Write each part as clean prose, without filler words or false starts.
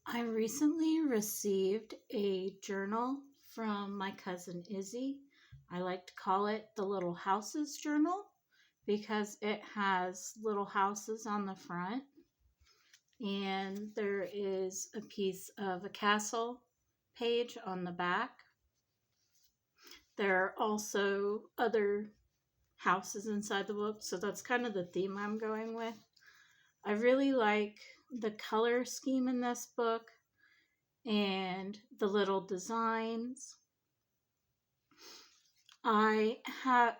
I recently received a journal from my cousin Izzy. I like to call it the Little Houses Journal because it has little houses on the front, and there is a piece of a castle page on the back. There are also other houses inside the book, so that's kind of the theme I'm going with. I really like the color scheme in this book and the little designs.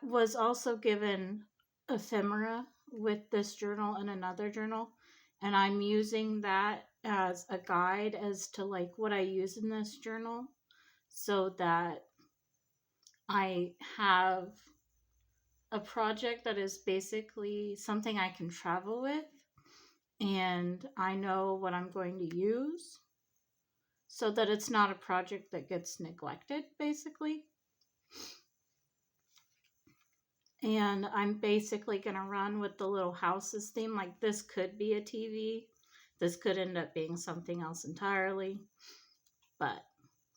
Was also given ephemera with this journal and another journal, and I'm using that as a guide as to like what I use in this journal so that I have a project that is basically something I can travel with and I know what I'm going to use so that it's not a project that gets neglected basically. And I'm basically going to run with the little houses theme. Like, this could be a TV. This could end up being something else entirely. But,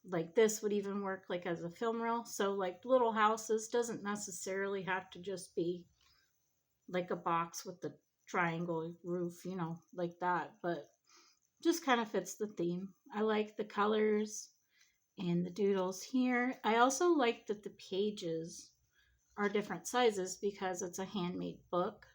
like, this would even work, like, as a film reel. So, like, little houses doesn't necessarily have to just be, like, a box with the triangle roof, you know, like that. But just kind of fits the theme. I like the colors and the doodles here. I also like that the pages are different sizes because it's a handmade book.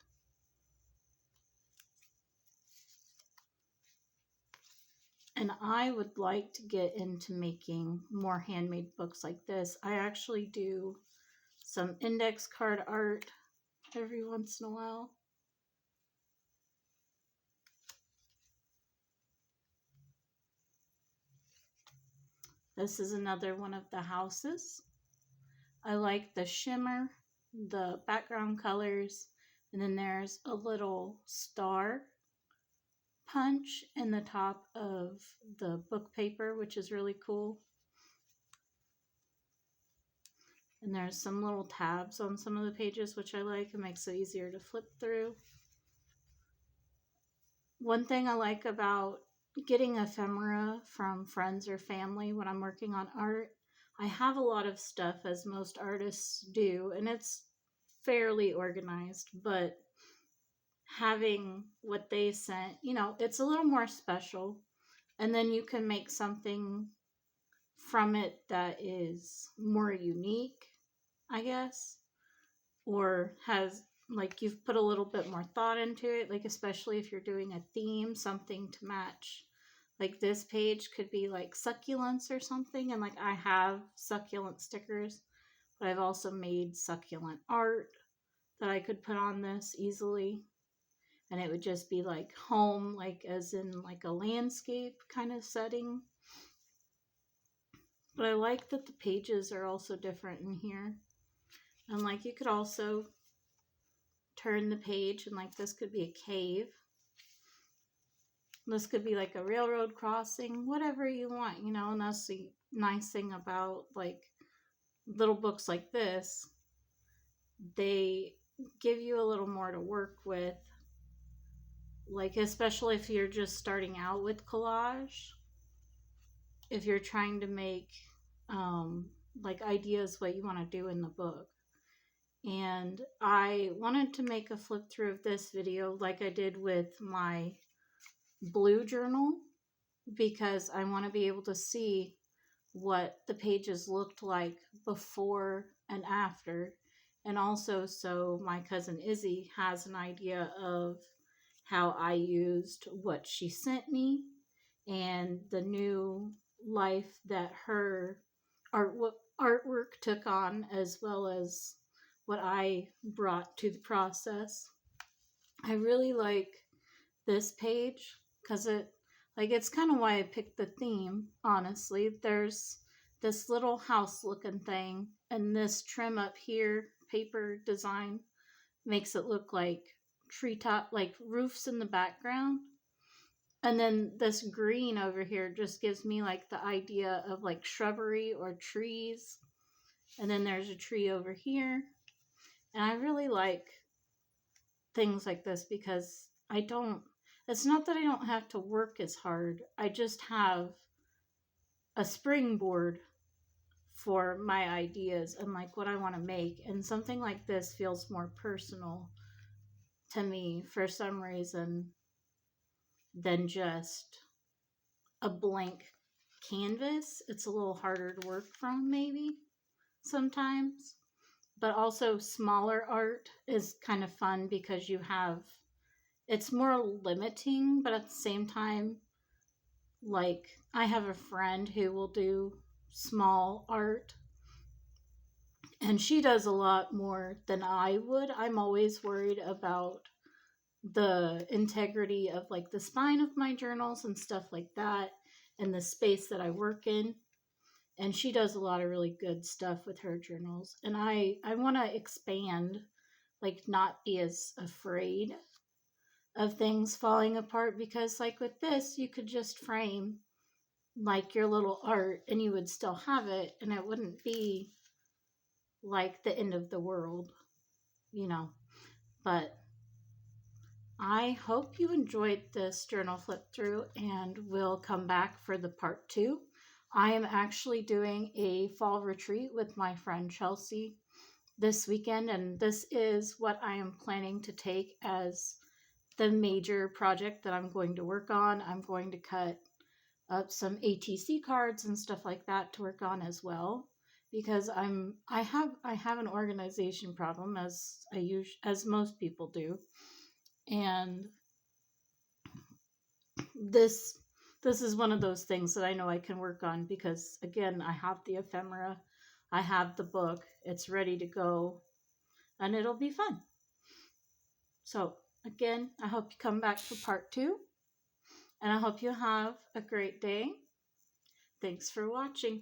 And I would like to get into making more handmade books like this. I actually do some index card art every once in a while. This is another one of the houses. I like the shimmer, the background colors, and then there's a little star punch in the top of the book paper, which is really cool. And there's some little tabs on some of the pages, which I like. It makes it easier to flip through. One thing I like about getting ephemera from friends or family when I'm working on art, I have a lot of stuff, as most artists do, and it's fairly organized, but having what they sent, you know, it's a little more special. And then you can make something from it that is more unique, I guess, or has, like, you've put a little bit more thought into it, like especially if you're doing a theme, something to match. Like, this page could be like succulents or something, and like I have succulent stickers, but I've also made succulent art that I could put on this easily, and it would just be like home, like as in like a landscape kind of setting. But I like that the pages are also different in here, and like you could also turn the page, and like this could be a cave. This could be like a railroad crossing, whatever you want, you know. And that's the nice thing about like little books like this. They give you a little more to work with, like especially if you're just starting out with collage. If you're trying to make like ideas what you want to do in the book. And I wanted to make a flip through of this video like I did with my blue journal, because I want to be able to see what the pages looked like before and after, and also so my cousin Izzy has an idea of how I used what she sent me and the new life that her artwork took on, as well as what I brought to the process. I really like this page because it's kind of why I picked the theme, honestly. There's this little house looking thing, and this trim up here, paper design, makes it look like treetop, like roofs in the background. And then this green over here just gives me like the idea of like shrubbery or trees. And then there's a tree over here. And I really like things like this because I don't, It's not that I don't have to work as hard. I just have a springboard for my ideas and like what I want to make. And something like this feels more personal to me for some reason than just a blank canvas. It's a little harder to work from, maybe sometimes. But also, smaller art is kind of fun because you have it's more limiting, but at the same time, like I have a friend who will do small art and she does a lot more than I would. I'm always worried about the integrity of like the spine of my journals and stuff like that and the space that I work in. And she does a lot of really good stuff with her journals. And I want to expand, like not be as afraid of things falling apart because like with this you could just frame like your little art and you would still have it and it wouldn't be like the end of the world, you know. But I hope you enjoyed this journal flip through and we'll come back for the part 2. I am actually doing a fall retreat with my friend Chelsey this weekend, and this is what I am planning to take as the major project that I'm going to work on. I'm going to cut up some ATC cards and stuff like that to work on as well because I have an organization problem as most people do, and this this is one of those things that I know I can work on because again I have the ephemera, I have the book, it's ready to go, and it'll be fun. So again, I hope you come back for part 2, and I hope you have a great day. Thanks for watching.